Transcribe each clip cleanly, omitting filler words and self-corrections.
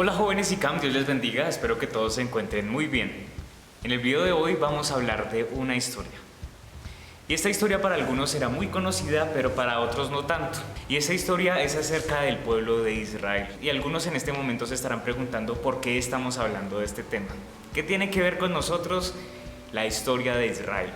Hola jóvenes y Cam, Dios les bendiga, espero que todos se encuentren muy bien. En el video de hoy vamos a hablar de una historia. Y esta historia para algunos será muy conocida, pero para otros no tanto. Y esa historia es acerca del pueblo de Israel. Y algunos en este momento se estarán preguntando por qué estamos hablando de este tema. ¿Qué tiene que ver con nosotros la historia de Israel?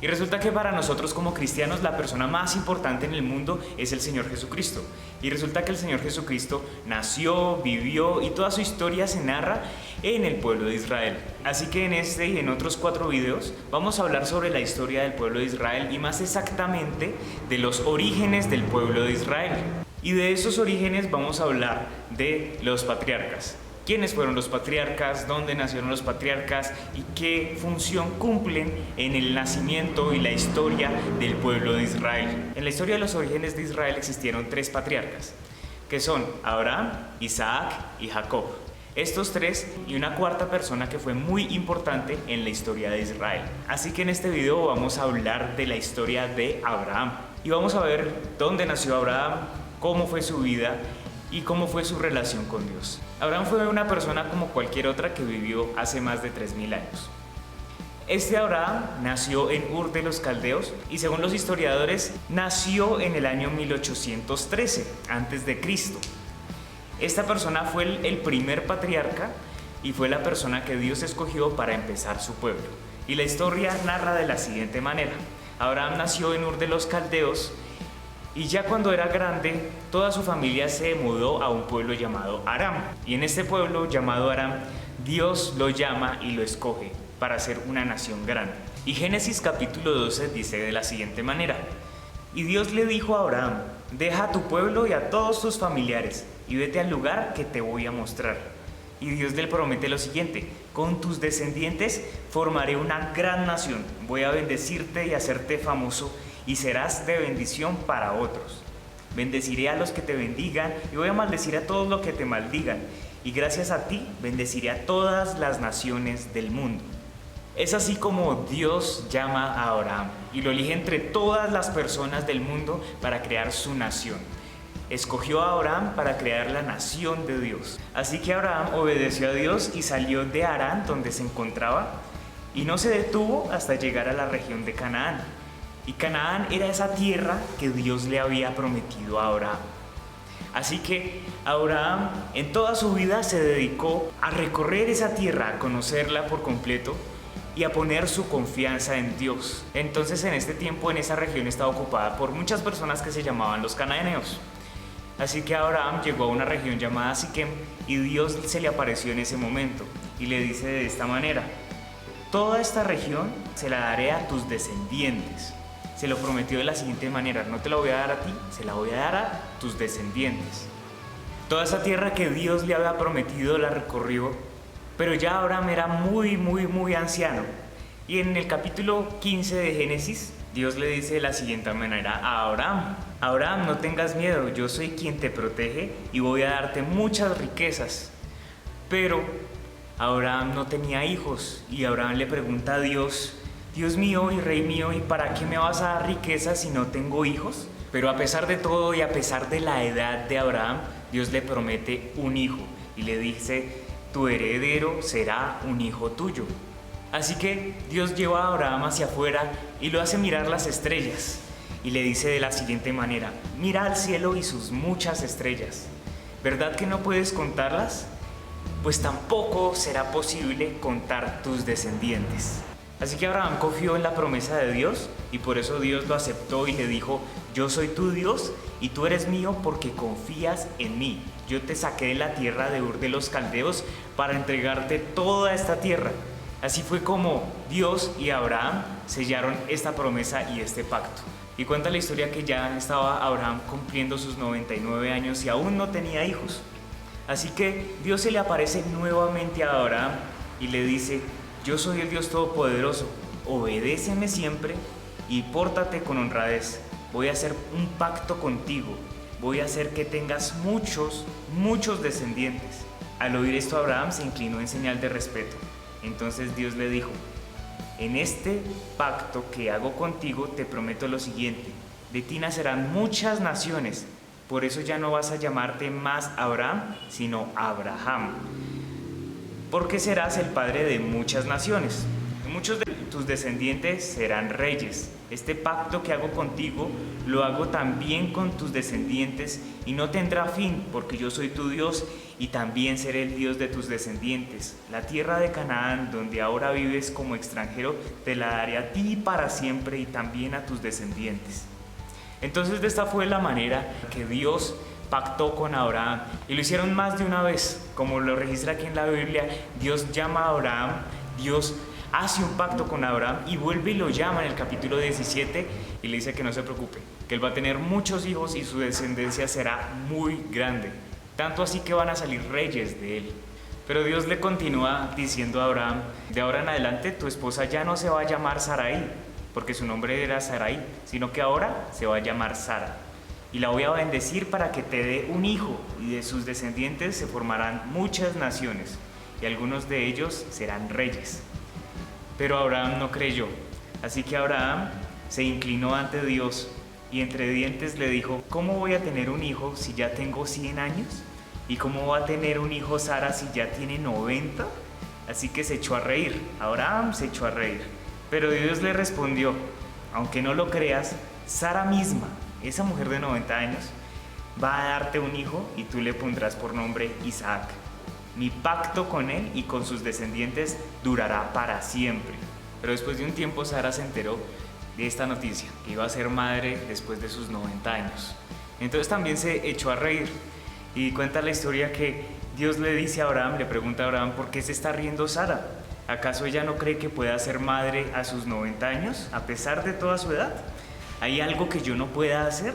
Y resulta que para nosotros como cristianos la persona más importante en el mundo es el Señor Jesucristo. Y resulta que el Señor Jesucristo nació, vivió y toda su historia se narra en el pueblo de Israel. Así que en este y en otros 4 videos vamos a hablar sobre la historia del pueblo de Israel y más exactamente de los orígenes del pueblo de Israel. Y de esos orígenes vamos a hablar de los patriarcas. ¿Quiénes fueron los patriarcas? ¿Dónde nacieron los patriarcas? ¿Y qué función cumplen en el nacimiento y la historia del pueblo de Israel? En la historia de los orígenes de Israel existieron 3 patriarcas, que son Abraham, Isaac y Jacob. Estos 3 y una cuarta persona que fue muy importante en la historia de Israel. Así que en este video vamos a hablar de la historia de Abraham. Y vamos a ver dónde nació Abraham, cómo fue su vida y cómo fue su relación con Dios. Abraham fue una persona como cualquier otra que vivió hace más de 3000 años. Este Abraham nació en Ur de los Caldeos y según los historiadores nació en el año 1813 a.C. Esta persona fue el primer patriarca y fue la persona que Dios escogió para empezar su pueblo. Y la historia narra de la siguiente manera. Abraham nació en Ur de los Caldeos y ya cuando era grande, toda su familia se mudó a un pueblo llamado Aram. Y en este pueblo llamado Aram, Dios lo llama y lo escoge para ser una nación grande. Y Génesis capítulo 12 dice de la siguiente manera: Y Dios le dijo a Abraham, deja a tu pueblo y a todos tus familiares, y vete al lugar que te voy a mostrar. Y Dios le promete lo siguiente: con tus descendientes formaré una gran nación, voy a bendecirte y hacerte famoso, y serás de bendición para otros. Bendeciré a los que te bendigan y voy a maldecir a todos los que te maldigan, y gracias a ti bendeciré a todas las naciones del mundo. Es así como Dios llama a Abraham y lo elige entre todas las personas del mundo para crear su nación. Escogió a Abraham para crear la nación de Dios. Así que Abraham obedeció a Dios y salió de Harán, donde se encontraba, y no se detuvo hasta llegar a la región de Canaán. Y Canaán era esa tierra que Dios le había prometido a Abraham. Así que Abraham en toda su vida se dedicó a recorrer esa tierra, a conocerla por completo y a poner su confianza en Dios. Entonces en este tiempo en esa región estaba ocupada por muchas personas que se llamaban los cananeos. Así que Abraham llegó a una región llamada Siquem y Dios se le apareció en ese momento y le dice de esta manera: toda esta región se la daré a tus descendientes. Se lo prometió de la siguiente manera: no te la voy a dar a ti, se la voy a dar a tus descendientes. Toda esa tierra que Dios le había prometido la recorrió, pero ya Abraham era muy anciano. Y en el capítulo 15 de Génesis, Dios le dice de la siguiente manera a Abraham: Abraham, no tengas miedo, yo soy quien te protege y voy a darte muchas riquezas. Pero Abraham no tenía hijos y Abraham le pregunta a Dios: Dios mío y Rey mío, ¿y para qué me vas a dar riquezas si no tengo hijos? Pero a pesar de todo y a pesar de la edad de Abraham, Dios le promete un hijo y le dice: tu heredero será un hijo tuyo. Así que Dios lleva a Abraham hacia afuera y lo hace mirar las estrellas y le dice de la siguiente manera: mira al cielo y sus muchas estrellas. ¿Verdad que no puedes contarlas? Pues tampoco será posible contar tus descendientes. Así que Abraham confió en la promesa de Dios y por eso Dios lo aceptó y le dijo: yo soy tu Dios y tú eres mío porque confías en mí. Yo te saqué de la tierra de Ur de los Caldeos para entregarte toda esta tierra. Así fue como Dios y Abraham sellaron esta promesa y este pacto. Y cuenta la historia que ya estaba Abraham cumpliendo sus 99 años y aún no tenía hijos. Así que Dios se le aparece nuevamente a Abraham y le dice: yo soy el Dios Todopoderoso, obedéceme siempre y pórtate con honradez. Voy a hacer un pacto contigo, voy a hacer que tengas muchos descendientes. Al oír esto, Abraham se inclinó en señal de respeto. Entonces Dios le dijo: en este pacto que hago contigo te prometo lo siguiente: de ti nacerán muchas naciones Por eso ya no vas a llamarte más Abraham, sino Abraham, porque serás el padre de muchas naciones. Muchos de tus descendientes serán reyes. Este pacto que hago contigo lo hago también con tus descendientes y no tendrá fin, porque yo soy tu Dios y también seré el Dios de tus descendientes. La tierra de Canaán, donde ahora vives como extranjero, te la daré a ti para siempre y también a tus descendientes. Entonces de esta fue la manera que Dios pactó con Abraham, y lo hicieron más de una vez, como lo registra aquí en la Biblia. Dios llama a Abraham, Dios hace un pacto con Abraham y vuelve y lo llama en el capítulo 17 y le dice que no se preocupe, que él va a tener muchos hijos y su descendencia será muy grande, tanto así que van a salir reyes de él. Pero Dios le continúa diciendo a Abraham: de ahora en adelante tu esposa ya no se va a llamar Sarai, porque su nombre era Sarai, sino que ahora se va a llamar Sara. Y la voy a bendecir para que te dé un hijo, y de sus descendientes se formarán muchas naciones, y algunos de ellos serán reyes. Pero Abraham no creyó, así que Abraham se inclinó ante Dios y entre dientes le dijo: ¿cómo voy a tener un hijo si ya tengo 100 años? ¿Y cómo va a tener un hijo Sara si ya tiene 90? Así que se echó a reír, Abraham se echó a reír. Pero Dios le respondió: aunque no lo creas, Sara misma, esa mujer de 90 años, va a darte un hijo y tú le pondrás por nombre Isaac. Mi pacto con él y con sus descendientes durará para siempre. Pero después de un tiempo Sara se enteró de esta noticia, que iba a ser madre después de sus 90 años. Entonces también se echó a reír y cuenta la historia que Dios le dice a Abraham, le pregunta a Abraham: ¿por qué se está riendo Sara? ¿Acaso ella no cree que pueda ser madre a sus 90 años, a pesar de toda su edad? ¿Hay algo que yo no pueda hacer?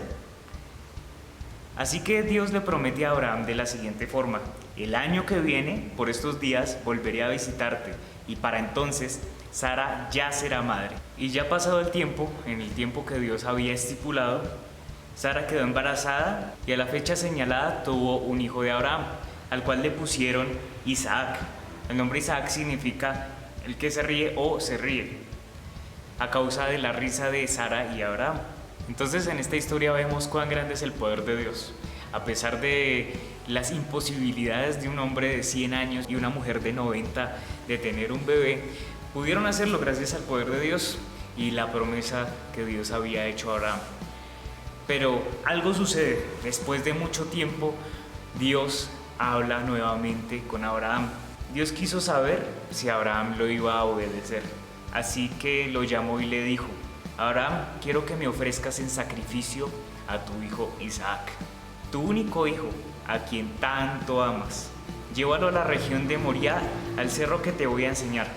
Así que Dios le promete a Abraham de la siguiente forma: el año que viene, por estos días, volveré a visitarte, y para entonces Sara ya será madre. Y ya pasado el tiempo, en el tiempo que Dios había estipulado, Sara quedó embarazada y a la fecha señalada tuvo un hijo de Abraham, al cual le pusieron Isaac. El nombre Isaac significa el que se ríe o se ríe, a causa de la risa de Sara y Abraham. Entonces en esta historia vemos cuán grande es el poder de Dios. A pesar de las imposibilidades de un hombre de 100 años y una mujer de 90 de tener un bebé, pudieron hacerlo gracias al poder de Dios y la promesa que Dios había hecho a Abraham. Pero algo sucede. Después de mucho tiempo, Dios habla nuevamente con Abraham. Dios quiso saber si Abraham lo iba a obedecer. Así que lo llamó y le dijo: Abraham, quiero que me ofrezcas en sacrificio a tu hijo Isaac, tu único hijo, a quien tanto amas. Llévalo a la región de Moriah, al cerro que te voy a enseñar.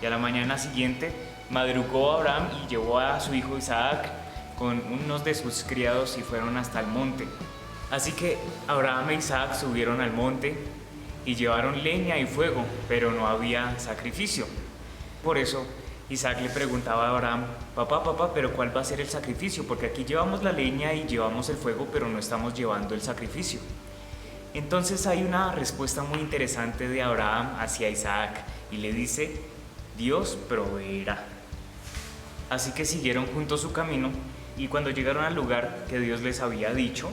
Y a la mañana siguiente madrugó Abraham y llevó a su hijo Isaac con unos de sus criados y fueron hasta el monte. Así que Abraham e Isaac subieron al monte y llevaron leña y fuego, pero no había sacrificio. Por eso Isaac le preguntaba a Abraham: papá, pero ¿cuál va a ser el sacrificio? Porque aquí llevamos la leña y llevamos el fuego, pero no estamos llevando el sacrificio. Entonces hay una respuesta muy interesante de Abraham hacia Isaac y le dice: Dios proveerá. Así que siguieron juntos su camino y cuando llegaron al lugar que Dios les había dicho,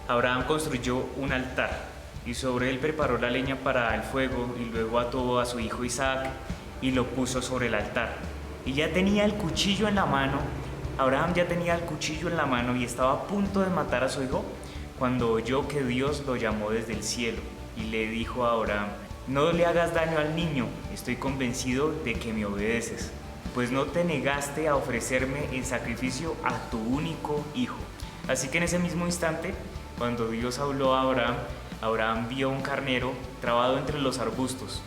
Abraham construyó un altar y sobre él preparó la leña para el fuego y luego ató a su hijo Isaac y lo puso sobre el altar. Y ya tenía el cuchillo en la mano, Abraham ya tenía el cuchillo en la mano y estaba a punto de matar a su hijo cuando oyó que Dios lo llamó desde el cielo y le dijo a Abraham: no le hagas daño al niño, estoy convencido de que me obedeces, pues no te negaste a ofrecerme en sacrificio a tu único hijo. Así que en ese mismo instante, cuando Dios habló a Abraham, Abraham vio un carnero trabado entre los arbustos.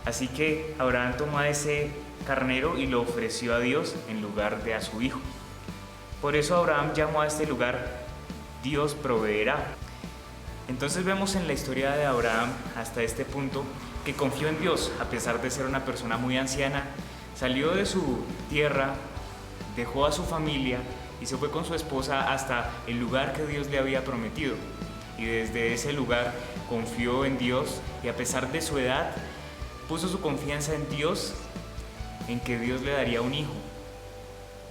Así que Abraham tomó a ese carnero y lo ofreció a Dios en lugar de a su hijo. Por eso Abraham llamó a este lugar Dios proveerá. Entonces vemos en la historia de Abraham hasta este punto que confió en Dios a pesar de ser una persona muy anciana. Salió de su tierra, dejó a su familia y se fue con su esposa hasta el lugar que Dios le había prometido. Y desde ese lugar confió en Dios y a pesar de su edad puso su confianza en Dios, en que Dios le daría un hijo.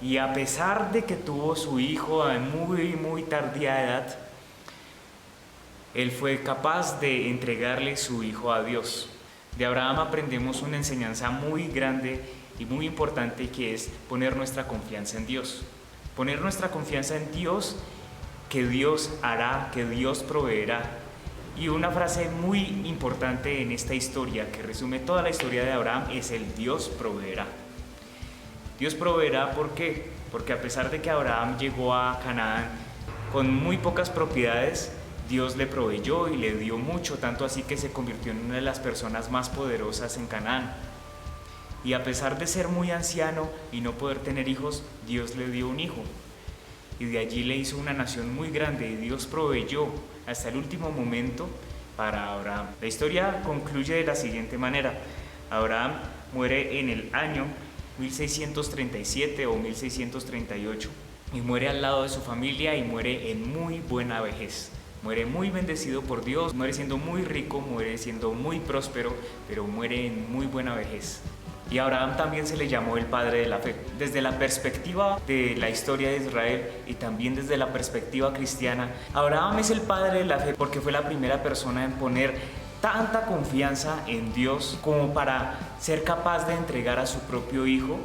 Y a pesar de que tuvo su hijo a muy tardía edad, él fue capaz de entregarle su hijo a Dios. De Abraham aprendemos una enseñanza muy grande y muy importante, que es poner nuestra confianza en Dios. Poner nuestra confianza en Dios, que Dios hará, que Dios proveerá. Y una frase muy importante en esta historia, que resume toda la historia de Abraham, es el Dios proveerá. Dios proveerá, ¿por qué? Porque a pesar de que Abraham llegó a Canaán con muy pocas propiedades, Dios le proveyó y le dio mucho, tanto así que se convirtió en una de las personas más poderosas en Canaán. Y a pesar de ser muy anciano y no poder tener hijos, Dios le dio un hijo. Y de allí le hizo una nación muy grande, y Dios proveyó hasta el último momento para Abraham. La historia concluye de la siguiente manera. Abraham muere en el año 1637 o 1638 y muere al lado de su familia y muere en muy buena vejez. Muere muy bendecido por Dios, muere siendo muy rico, muere siendo muy próspero, pero muere en muy buena vejez. Y a Abraham también se le llamó el padre de la fe. Desde la perspectiva de la historia de Israel y también desde la perspectiva cristiana, Abraham es el padre de la fe porque fue la primera persona en poner tanta confianza en Dios como para ser capaz de entregar a su propio hijo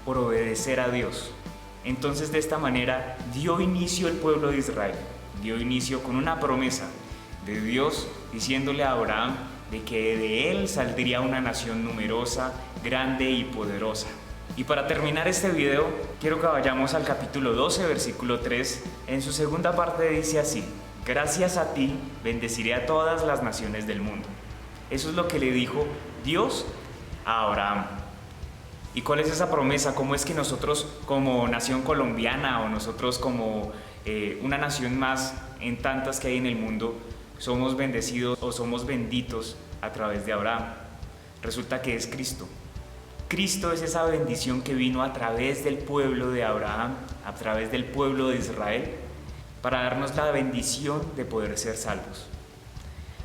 por obedecer a Dios. Entonces, de esta manera dio inicio el pueblo de Israel. Dio inicio con una promesa de Dios diciéndole a Abraham de que de él saldría una nación numerosa, grande y poderosa. Y para terminar este video, quiero que vayamos al capítulo 12, versículo 3. En su segunda parte dice así: gracias a ti bendeciré a todas las naciones del mundo. Eso es lo que le dijo Dios a Abraham. ¿Y cuál es esa promesa? ¿Cómo es que nosotros como nación colombiana o nosotros como una nación más en tantas que hay en el mundo somos bendecidos o somos benditos a través de Abraham? Resulta que es Cristo. Cristo es esa bendición que vino a través del pueblo de Abraham, a través del pueblo de Israel, para darnos la bendición de poder ser salvos.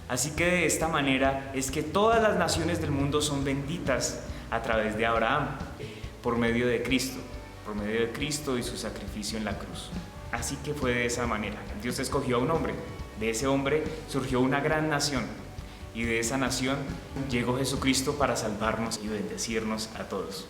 Así que de esta manera es que todas las naciones del mundo son benditas a través de Abraham, por medio de Cristo y su sacrificio en la cruz. Así que fue de esa manera. Dios escogió a un hombre, de ese hombre surgió una gran nación, y de esa nación llegó Jesucristo para salvarnos y bendecirnos a todos.